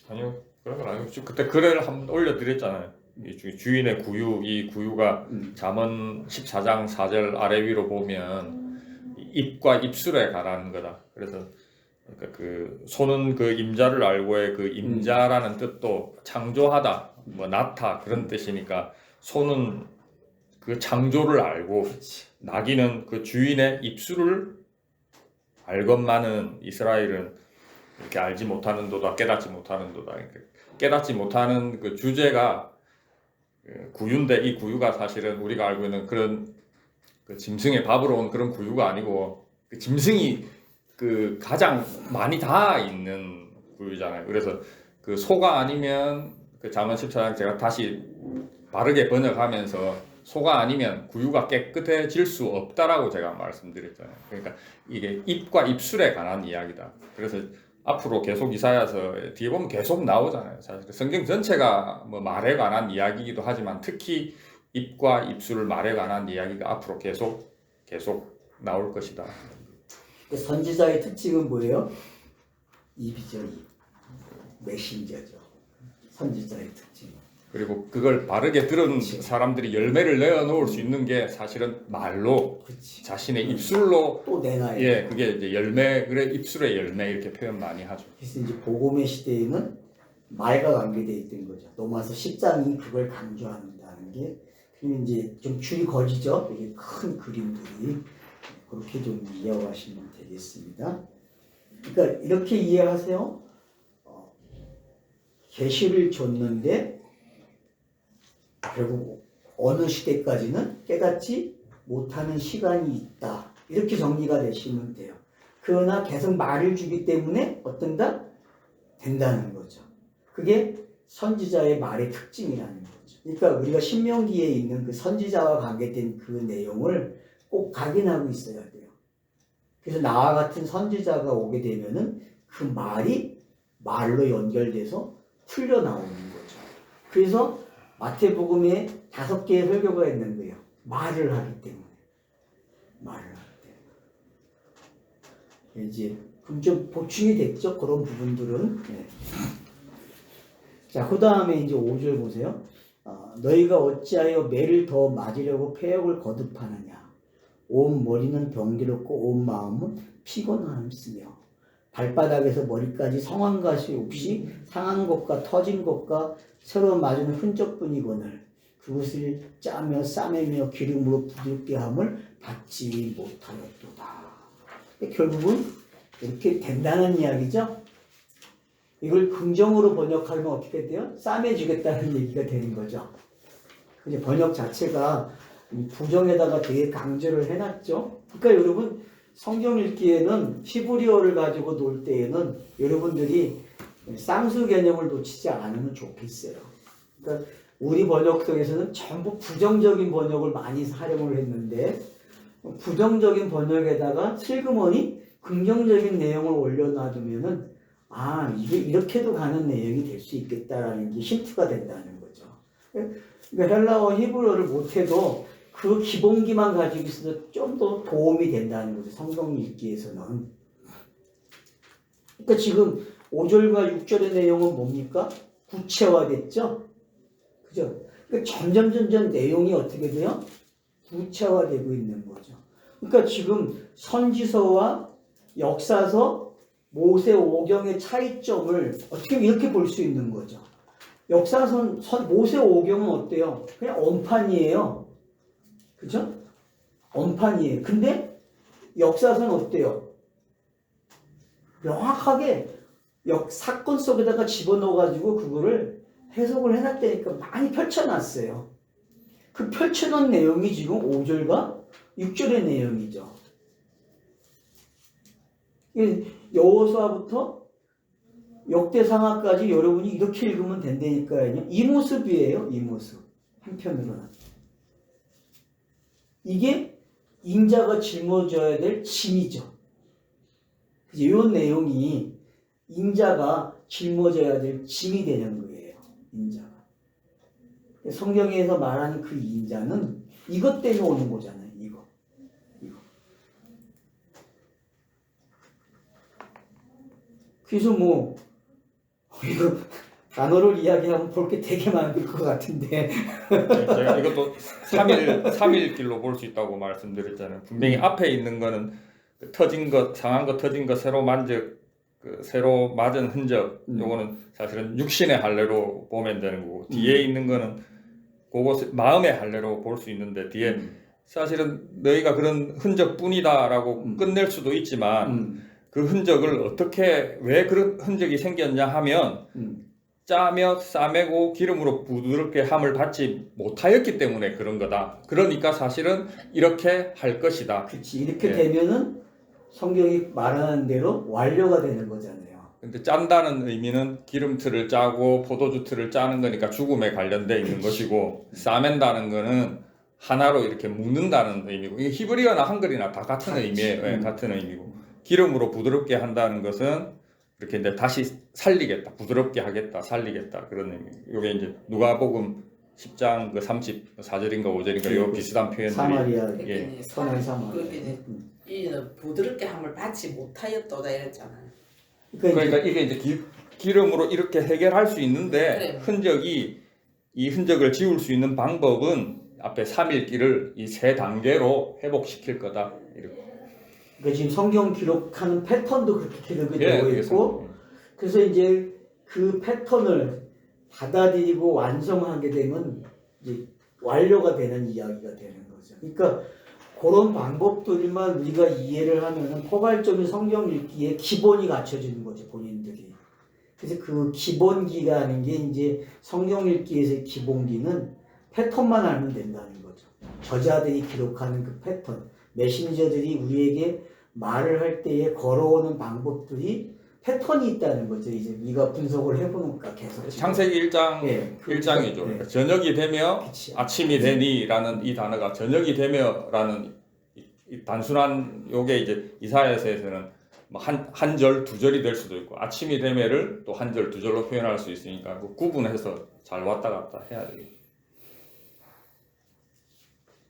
아니요, 그런 건 아니고 그때 글을 한번 올려드렸잖아요. 이 주인의 구유, 이 구유가 잠언 14장 4절 아래 위로 보면 입과 입술에 관한 거다. 그래서 그러니까 그 소는 그 임자를 알고의 그 임자라는 뜻도 창조하다, 뭐 낳다 그런 뜻이니까 소는 그 창조를 알고 나귀는 그 주인의 입술을 알건만은 이스라엘은 이렇게 알지 못하는도다, 깨닫지 못하는도다. 깨닫지 못하는 그 주제가 구유인데 이 구유가 사실은 우리가 알고 있는 그런 그 짐승의 밥으로 온 그런 구유가 아니고 그 짐승이 그 가장 많이 다 있는 구유잖아요. 그래서 그 소가 아니면 그 잠언 14장 제가 다시 바르게 번역하면서 소가 아니면 구유가 깨끗해질 수 없다라고 제가 말씀드렸잖아요. 그러니까 이게 입과 입술에 관한 이야기다. 그래서 앞으로 계속 이사야서 뒤에 보면 계속 나오잖아요. 사실 성경 전체가 뭐 말에 관한 이야기이기도 하지만 특히 입과 입술 말에 관한 이야기가 앞으로 계속 나올 것이다. 선지자의 특징은 뭐예요? 입이죠. 입. 메신저죠. 선지자의 특징. 그리고 그걸 바르게 들은 그치. 사람들이 열매를 내어놓을 수 있는 게 사실은 말로 그렇지. 자신의 입술로 또 내놔야 돼. 예 그게 이제 열매 그래 입술의 열매 이렇게 표현 많이 하죠. 그래서 이제 복음의 시대에는 말과 관계되어 있던 거죠. 로마서 10장이 그걸 강조한다는 게 그러면 이제 좀 줄이 거지죠. 되게 큰 그림들이 그렇게 좀 이해하시면 되겠습니다. 그러니까 이렇게 이해하세요. 계시를 줬는데 결국 어느 시대까지는 깨닫지 못하는 시간이 있다. 이렇게 정리가 되시면 돼요. 그러나 계속 말을 주기 때문에 어떤가? 된다는 거죠. 그게 선지자의 말의 특징이라는 거죠. 그러니까 우리가 신명기에 있는 그 선지자와 관계된 그 내용을 꼭 각인하고 있어야 돼요. 그래서 나와 같은 선지자가 오게 되면은 그 말이 말로 연결돼서 풀려 나오는 거죠. 그래서 마태복음에 5개의 설교가 있는 거예요. 말을 하기 때문에. 말을 하기 때문에. 이제 그럼 좀 보충이 됐죠? 그런 부분들은. 네. 자, 그 다음에 이제 5절 보세요. 너희가 어찌하여 매를 더 맞으려고 폐역을 거듭하느냐. 온 머리는 병기롭고 온 마음은 피곤함이며 발바닥에서 머리까지 성한 것이 없이 상한 것과 터진 것과 서로 맞은 흔적뿐이거늘 그것을 짜며 싸매며 기름으로 부드럽게 함을 받지 못하였도다. 결국은 이렇게 된다는 이야기죠. 이걸 긍정으로 번역하면 어떻게 돼요? 싸매주겠다는 얘기가 되는 거죠. 이제 번역 자체가 부정에다가 되게 강조를 해놨죠. 그러니까 여러분 성경 읽기에는 히브리어를 가지고 놀 때에는 여러분들이 쌍수 개념을 놓치지 않으면 좋겠어요. 그러니까 우리 번역성에서는 전부 부정적인 번역을 많이 활용을 했는데 부정적인 번역에다가 슬그머니 긍정적인 내용을 올려놔두면은 이게 이렇게도 가는 내용이 될 수 있겠다라는 게 힌트가 된다는 거죠. 그러니까 헬라어 히브리어를 못해도 그 기본기만 가지고 있어도 좀 더 도움이 된다는 거죠. 성경 읽기에서는. 그러니까 지금 5절과 6절의 내용은 뭡니까? 구체화됐죠? 그죠? 그러니까 점점 내용이 어떻게 돼요? 구체화되고 있는 거죠. 그러니까 지금 선지서와 역사서, 모세오경의 차이점을 어떻게 이렇게 볼 수 있는 거죠. 역사선, 모세오경은 어때요? 그냥 언판이에요. 그죠? 언판이에요. 근데 역사서는 어때요? 명확하게 사건 속에다가 집어넣어가지고 그거를 해석을 해놨다니까 많이 펼쳐놨어요. 그 펼쳐놓은 내용이 지금 5절과 6절의 내용이죠. 여호수아부터 역대상하까지 여러분이 이렇게 읽으면 된다니까요. 이 모습이에요. 이 모습. 한편으로는. 이게 인자가 짊어져야 될 짐이죠. 이 내용이 인자가 짊어져야 될 짐이 되는 거예요. 인자가. 성경에서 말하는 그 인자는 이것 때문에 오는 거잖아요. 이거. 그래서 이거 단어를 이야기하면 볼 게 되게 많을 것 같은데. 제가 이것도 3일 길로 볼 수 있다고 말씀드렸잖아요. 분명히 앞에 있는 거는 터진 것, 상한 것, 터진 것, 새로 새로 맞은 흔적, 요거는 사실은 육신의 할례로 보면 되는 거고, 뒤에 있는 거는 그것 마음의 할례로 볼 수 있는데, 뒤에 사실은 너희가 그런 흔적뿐이다라고 끝낼 수도 있지만, 그 흔적을 왜 그런 흔적이 생겼냐 하면, 짜며 싸매고 기름으로 부드럽게 함을 받지 못하였기 때문에 그런 거다. 그러니까 사실은 이렇게 할 것이다. 그렇지. 이렇게 되면은 성경이 말하는 대로 완료가 되는 거잖아요. 근데 짠다는 의미는 기름틀을 짜고 포도주 틀을 짜는 거니까 죽음에 관련돼 있는 것이고, 싸맨다는 거는 하나로 이렇게 묶는다는 의미고, 이게 히브리어나 한글이나 다 같은 의미예요. 네, 같은 의미고, 기름으로 부드럽게 한다는 것은 이렇게 이제 다시 살리겠다, 부드럽게 하겠다, 살리겠다, 그런 의미. 이게 이제 누가복음 10장 그 34절인가 5절인가 요 비슷한 표현들이. 사마리아, 예. 선한 사마리아. 이는 부드럽게 함을 받지 못하였도다 이랬잖아요. 그러니까 이게 이제 기름으로 이렇게 해결할 수 있는데 그래. 흔적이 이 흔적을 지울 수 있는 방법은 앞에 3일기를 이 3단계로 회복시킬 거다. 이렇게. 그러니까 지금 성경 기록하는 패턴도 그렇게 기록이 예, 되고 있고, 그래서 이제 그 패턴을 받아들이고 완성하게 되면 이제 완료가 되는 이야기가 되는 거죠. 그러니까 그런 방법들만 우리가 이해를 하면은 포괄적인 성경 읽기에 기본이 갖춰지는 거죠, 본인들이. 그래서 그 기본기가 하는 게 이제 성경 읽기에서의 기본기는 패턴만 알면 된다는 거죠. 저자들이 기록하는 그 패턴, 메신저들이 우리에게 말을 할 때에 걸어오는 방법들이 패턴이 있다는 거죠. 이제 우리가 분석을 해보니까 계속. 창세기 1장, 네, 1장이죠. 그러니까 저녁이 되며 그치. 아침이 되니라는 이 단어가 저녁이 되며라는 이 단순한 요게 이제 이사야서에서는 뭐 한 절, 두 절이 될 수도 있고 아침이 되며를 또 한 절, 두 절로 표현할 수 있으니까 그 구분해서 잘 왔다 갔다 해야 되겠죠.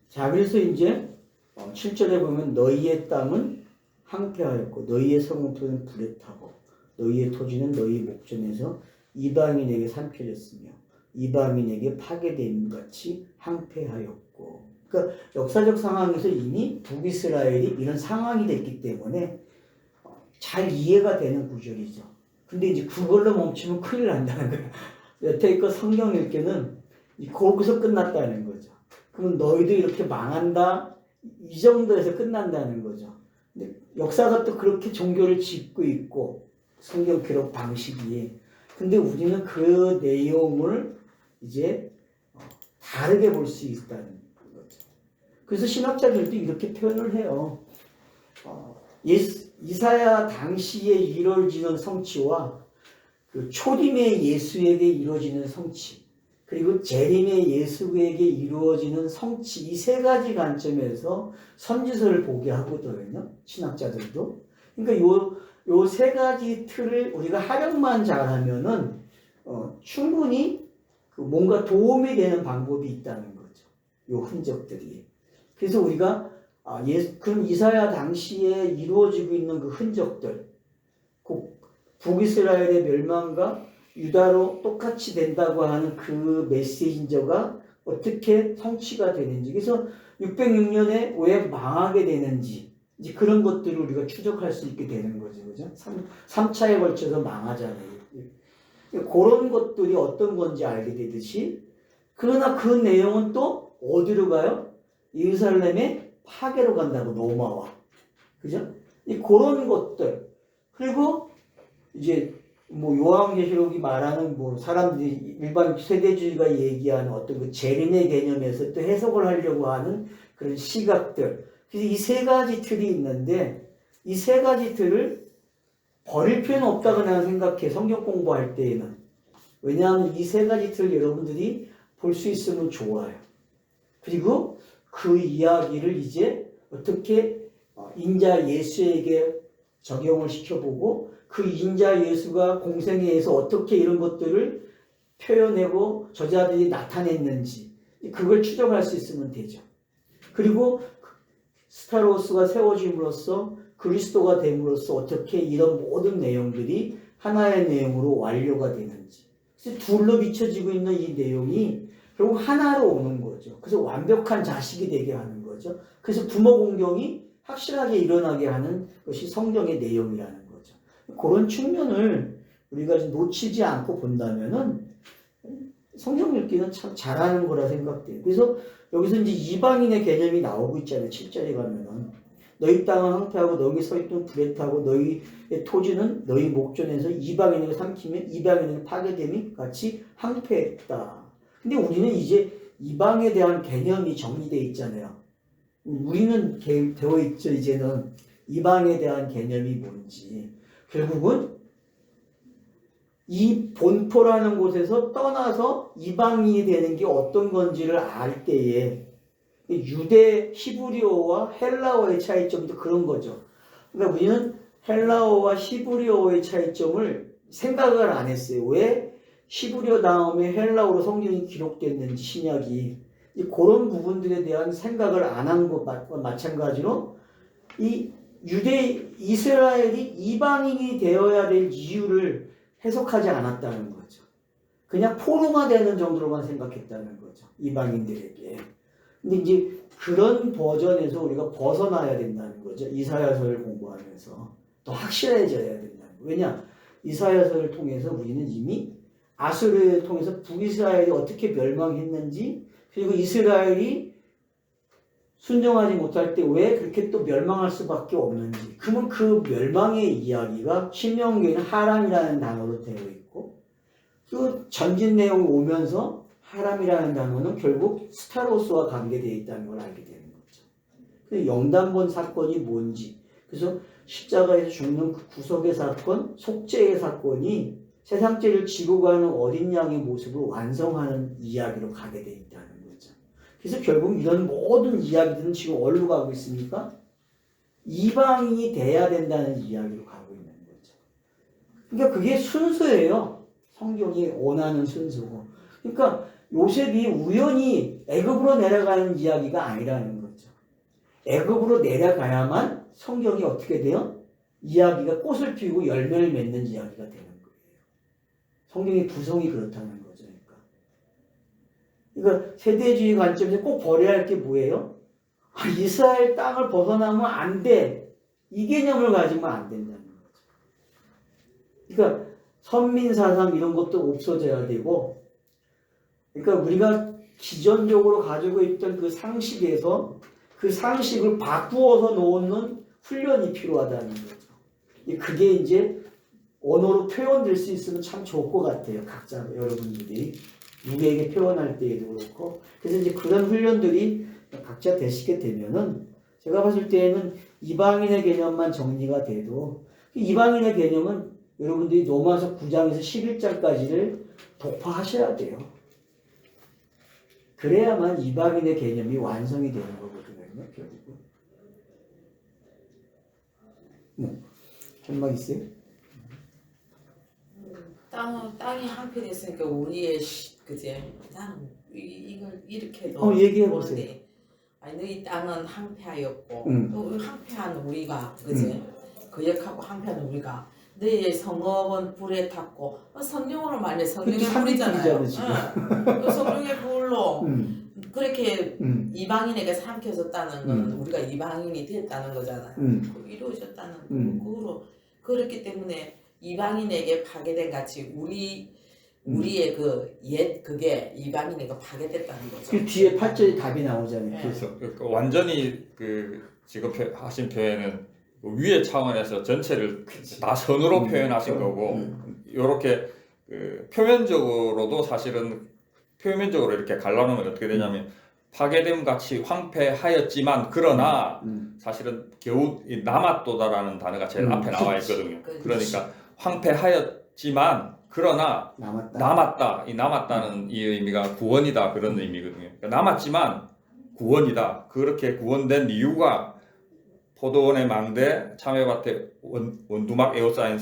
자, 그래서 이제 7절에 보면 너희의 땅은 항폐하였고 너희의 성읍은 불에 타고 너희의 토지는 너희 목전에서 이방인에게 삼켜졌으며 이방인에게 파괴됨 같이 항폐하였고. 그러니까 역사적 상황에서 이미 북이스라엘이 이런 상황이 됐기 때문에 잘 이해가 되는 구절이죠. 근데 이제 그걸로 멈추면 큰일 난다는 거예요. 여태껏 성경 읽기는 거기서 끝났다는 거죠. 그럼 너희도 이렇게 망한다? 이 정도에서 끝난다는 거죠. 근데 역사가 또 그렇게 종교를 짓고 있고 성경 기록 방식이. 근데 우리는 그 내용을 이제 다르게 볼 수 있다는 거죠. 그래서 신학자들도 이렇게 표현을 해요. 이사야 당시에 이루어지는 성취와 그 초림의 예수에게 이루어지는 성취, 그리고 재림의 예수에게 이루어지는 성취, 이 세 가지 관점에서 선지서를 보게 하거든요. 신학자들도. 그러니까 요 세 가지 틀을 우리가 활용만 잘하면은 충분히 그 뭔가 도움이 되는 방법이 있다는 거죠. 요 흔적들이. 그래서 우리가 그럼 이사야 당시에 이루어지고 있는 그 흔적들, 북이스라엘의 멸망과 유다로 똑같이 된다고 하는 그 메시지가 어떻게 성취가 되는지, 그래서 606년에 왜 망하게 되는지, 이제 그런 것들을 우리가 추적할 수 있게 되는 거죠. 그죠? 3차에 걸쳐서 망하잖아요. 그런 것들이 어떤 건지 알게 되듯이, 그러나 그 내용은 또 어디로 가요? 예루살렘의 파괴로 간다고, 로마와. 그죠? 그런 것들. 그리고 이제 뭐 요한계시록이 말하는 뭐 사람들이 일반 세대주의가 얘기하는 어떤 그 재림의 개념에서 또 해석을 하려고 하는 그런 시각들. 그래서 이 세 가지 틀이 있는데 이 세 가지 틀을 버릴 필요는 없다고 나는 생각해. 성경 공부할 때에는. 왜냐하면 이 세 가지 틀을 여러분들이 볼 수 있으면 좋아요. 그리고 그 이야기를 이제 어떻게 인자 예수에게 적용을 시켜보고 그 인자 예수가 공생에 의해서 어떻게 이런 것들을 표현하고 저자들이 나타냈는지 그걸 추적할 수 있으면 되죠. 그리고 스타로스가 세워짐으로써 그리스도가 됨으로써 어떻게 이런 모든 내용들이 하나의 내용으로 완료가 되는지. 그래서 둘로 비춰지고 있는 이 내용이 결국 하나로 오는 거죠. 그래서 완벽한 자식이 되게 하는 거죠. 그래서 부모 공경이 확실하게 일어나게 하는 것이 성경의 내용이라는 거죠. 그런 측면을 우리가 놓치지 않고 본다면은 성경 읽기는 참 잘하는 거라 생각돼요. 그래서 여기서 이제 이방인의 개념이 나오고 있잖아요. 7절에 가면은 너희 땅은 황폐하고 너희 서있던 불에 타고 너희의 토지는 너희 목전에서 이방인에게 삼키며 이방인에게 파괴됨이 같이 황폐했다. 근데 우리는 이제 이방에 대한 개념이 정리되어 있잖아요. 우리는 되어 있죠. 이제는 이방에 대한 개념이 뭔지. 결국은 이 본토라는 곳에서 떠나서 이방인이 되는 게 어떤 건지를 알 때에 유대 히브리어와 헬라어의 차이점도 그런 거죠. 그러니까 우리는 헬라어와 히브리어의 차이점을 생각을 안 했어요. 왜 히브리어 다음에 헬라어로 성경이 기록됐는지 신약이 그런 부분들에 대한 생각을 안 한 것과 마찬가지로 이 이스라엘이 이방인이 되어야 될 이유를 해석하지 않았다는 거죠. 그냥 포로가 되는 정도로만 생각했다는 거죠. 이방인들에게. 근데 이제 그런 버전에서 우리가 벗어나야 된다는 거죠. 이사야서를 공부하면서 더 확실해져야 된다는 거예요. 왜냐? 이사야서를 통해서 우리는 이미 아수르를 통해서 북이스라엘이 어떻게 멸망했는지, 그리고 이스라엘이 순종하지 못할 때 왜 그렇게 또 멸망할 수밖에 없는지, 그러면 그 멸망의 이야기가 신명기에는 하람이라는 단어로 되어 있고, 그 전진 내용이 오면서 하람이라는 단어는 결국 스타로스와 관계되어 있다는 걸 알게 되는 거죠. 그 영단본 사건이 뭔지, 그래서 십자가에서 죽는 그 구속의 사건, 속죄의 사건이 세상죄를 지고 가는 어린 양의 모습을 완성하는 이야기로 가게 되어 있다는 거죠. 그래서 결국 이런 모든 이야기들은 지금 어디로 가고 있습니까? 이방인이 돼야 된다는 이야기로 가고 있는 거죠. 그러니까 그게 순서예요. 성경이 원하는 순서고. 그러니까 요셉이 우연히 애굽으로 내려가는 이야기가 아니라는 거죠. 애굽으로 내려가야만 성경이 어떻게 돼요? 이야기가 꽃을 피우고 열매를 맺는 이야기가 되는 거예요. 성경의 구성이 그렇다는 거죠. 그러니까 세대주의 관점에서 꼭 버려야 할 게 뭐예요? 이스라엘 땅을 벗어나면 안 돼. 이 개념을 가지면 안 된다는 거죠. 그러니까 선민사상 이런 것도 없어져야 되고, 그러니까 우리가 기존적으로 가지고 있던 그 상식에서 그 상식을 바꾸어서 놓는 훈련이 필요하다는 거죠. 그게 이제 언어로 표현될 수 있으면 참 좋을 것 같아요. 각자 여러분들이 누구에게 표현할 때에도 그렇고. 그래서 이제 그런 훈련들이 각자 되시게 되면은 제가 봤을 때에는 이방인의 개념만 정리가 돼도, 이방인의 개념은 여러분들이 로마서 9장에서 11장까지를 독파하셔야 돼요. 그래야만 이방인의 개념이 완성이 되는 거거든요, 결국은. 할말 있어요? 땅이 한편했으니까 우리의 그제 나는 이걸 이렇게도 얘기해 보세요. 보는데, 아니 너희 땅은 항폐하였고 응. 또 항폐한 우리가 그제 거역하고 항폐한 우리가 너희의 성읍은 불에 탔고, 성령으로 말해 성령의 불이잖아요. 그 성령의 불로 그렇게 이방인에게 삼켜졌다는 건 우리가 이방인이 됐다는 거잖아요. 이루어졌다는 거로, 그렇기 때문에 이방인에게 파괴된 같이 우리의 그 옛 그게 이방인에게 파괴됐다는 거죠. 그 뒤에 8절에 답이 나오잖아요. 그래서 완전히 그 지금 하신 표현은 위의 차원에서 전체를 다 선으로 표현하신 거고, 이렇게 그 표면적으로도 사실은 표면적으로 이렇게 갈라놓으면 어떻게 되냐면 파괴됨 같이 황폐하였지만 그러나 사실은 겨우 이 남았도다라는 단어가 제일 앞에 나와 있거든요. 그러니까 황폐하였지만 그러나 남았다. 이 남았다는 이 의미가 구원이다, 그런 의미거든요. 그러니까 남았지만 구원이다. 그렇게 구원된 이유가 포도원의 망대, 참외밭에 원두막 에워싸인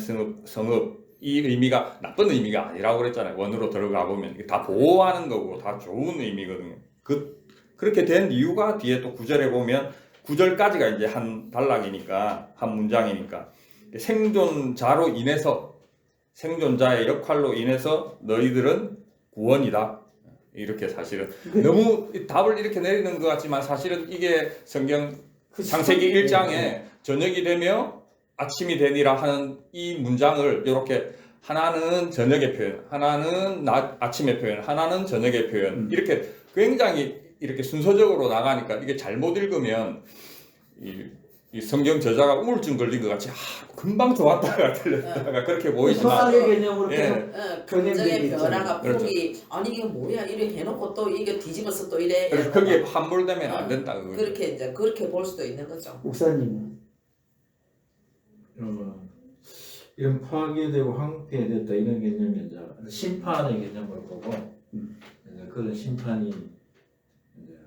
성읍, 이 의미가 나쁜 의미가 아니라고 그랬잖아요. 원으로 들어가 보면 다 보호하는 거고 다 좋은 의미거든요. 그렇게 된 이유가 뒤에 또 9절에 보면 9절까지가 이제 한 단락이니까, 한 문장이니까, 생존자로 인해서, 생존자의 역할로 인해서 너희들은 구원이다. 이렇게 사실은 너무 답을 이렇게 내리는 것 같지만 사실은 이게 성경 창세기 1장에 저녁이 되며 아침이 되니라 하는 이 문장을 이렇게 하나는 저녁의 표현, 하나는 아침의 표현, 하나는 저녁의 표현, 이렇게 굉장히 이렇게 순서적으로 나가니까 이게 잘못 읽으면 이 성경 저자가 우울증 걸린 것 같이 금방 좋았다가 틀렸다가 그렇게 보이지만 성악의 개념으로 계속 긍정의 변화가 그렇죠. 폭이 아니 이게 뭐야 이래 해놓고 또 이게 뒤집어서 또 이래 그래서 거기에 함몰되면 안 된다. 그렇게 이제 그렇게 볼 수도 있는 거죠. 목사님. 이런 파괴되고 황폐됐다 이런 개념이 이제 심판의 개념을 보고 이제 그런 심판이 이제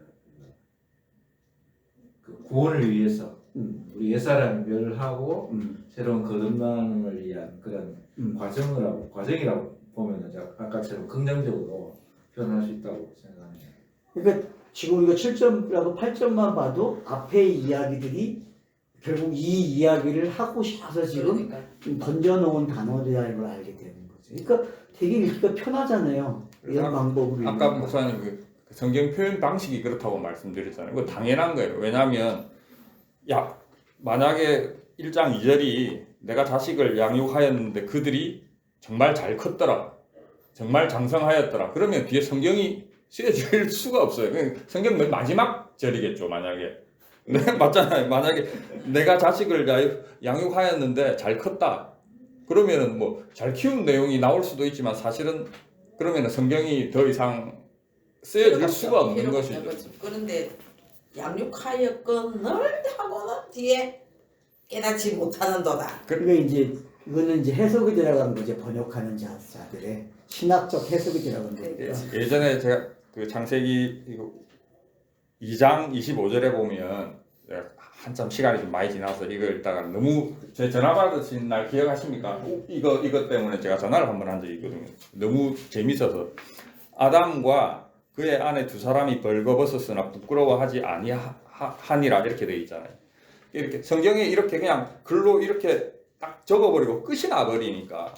그 구원을 위해서 우리 옛사람을 멸하고 새로운 거듭남을 위한 그런 과정이라고 보면 이제 아까처럼 긍정적으로 표현할 수 있다고 생각합니다. 그러니까 지금 우리가 7점이라도 8점만 봐도 앞의 이야기들이 결국 이 이야기를 하고 싶어서 지금 그러니까. 던져놓은 단어들이라는 걸 알게 되는 거죠. 거죠. 그러니까 되게 읽기가 편하잖아요. 이런 방법으로. 아까 읽는 거. 목사님 그 성경 표현 방식이 그렇다고 말씀드렸잖아요. 그거 당연한 거예요. 왜냐하면 야 만약에 1장 2절이 내가 자식을 양육하였는데 그들이 정말 잘 컸더라. 정말 장성하였더라. 그러면 뒤에 성경이 쓰여질 수가 없어요. 성경 맨 마지막 절이겠죠. 만약에. 네, 맞잖아요. 만약에 내가 자식을 양육하였는데 잘 컸다. 그러면은 뭐 잘 키운 내용이 나올 수도 있지만 사실은 그러면은 성경이 더 이상 쓰여질 수가 없는 것이죠. 그런데 양육하였거늘 하고는 뒤에 깨닫지 못하는도다. 그러니까 이제 이거는 이제 해석이 들어간 거죠. 번역하는 자들의 신학적 해석이 들어간 거예요. 예전에 제가 그 창세기 2장 25절에 보면 한참 시간이 좀 많이 지나서 이걸 읽다가 너무 제 전화 받으신 날 기억하십니까? 이것 때문에 제가 전화를 한 번 한 적이 있거든요. 너무 재밌어서 아담과 그의 아내 두 사람이 벌거벗었으나 부끄러워하지 아니하니라 이렇게 되어 있잖아요. 이렇게 성경에 이렇게 그냥 글로 이렇게 딱 적어버리고 끝이 나버리니까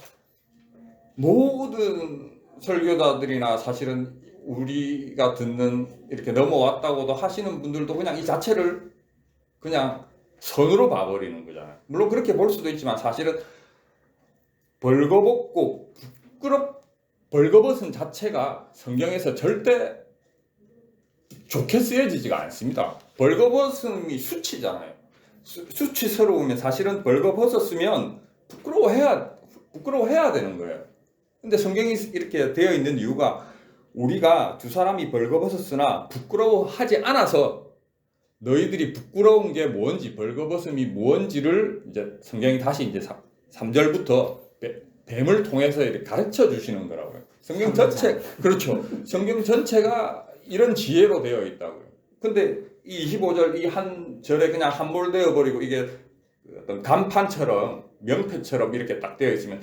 모든 설교자들이나 사실은 우리가 듣는 이렇게 넘어왔다고도 하시는 분들도 그냥 이 자체를 그냥 선으로 봐버리는 거잖아요. 물론 그렇게 볼 수도 있지만 사실은 벌거벗고 벌거벗은 자체가 성경에서 절대 좋게 쓰여지지가 않습니다. 벌거벗음이 수치잖아요. 수치스러우면 사실은 벌거벗었으면 부끄러워해야 되는 거예요. 근데 성경이 이렇게 되어 있는 이유가 우리가 두 사람이 벌거벗었으나 부끄러워하지 않아서 너희들이 부끄러운 게 뭔지 벌거벗음이 뭔지를 이제 성경이 다시 이제 3절부터 뱀을 통해서 이렇게 가르쳐 주시는 거라고요. 성경 전체 그렇죠. 성경 전체가 이런 지혜로 되어 있다고요. 근데 이 25절 이 한 절에 그냥 함몰되어 버리고 이게 어떤 간판처럼 명패처럼 이렇게 딱 되어 있으면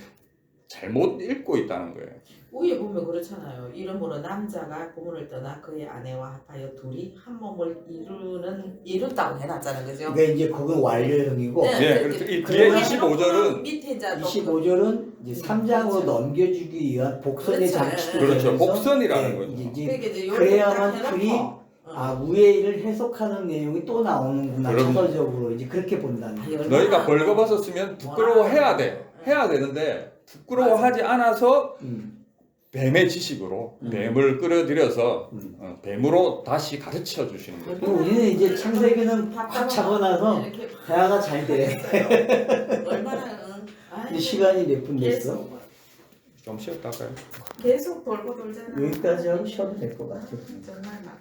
잘못 읽고 있다는 거예요. 위에 보면 그렇잖아요. 이러므로 남자가 부모를 떠나 그의 아내와 합하여 둘이 한 몸을 이룬다고 해놨잖아요, 그죠? 그러니까 이제 그건 완료형이고 네, 그렇죠. 이 뒤에 25절은 밑에 이제 25절은 이제 3장으로 그렇죠. 넘겨주기 위한 복선의 그렇죠. 장치를 그렇죠. 하면서 복선이라는 네, 거죠. 이제 그래야만 둘이 위의 일을 해석하는 내용이 또 나오는구나. 그럼요. 차서적으로 이제 그렇게 본다는 거예요. 너희가 벌거벗었으면 부끄러워해야 돼. 해야 되는데 부끄러워하지 않아서 뱀의 지식으로 뱀을 끌어들여서 뱀으로 다시 가르쳐 주시는 거예요. 그럼 우리는 이제 창세기는 확 잡아놔서 대화가 잘 돼. 얼마나 이제 시간이 몇 분 됐어? 좀 쉬었다 할까요? 계속 돌고 돌잖아. 여기까지 하고 쉬어도 될 것 같아요. 정말 막.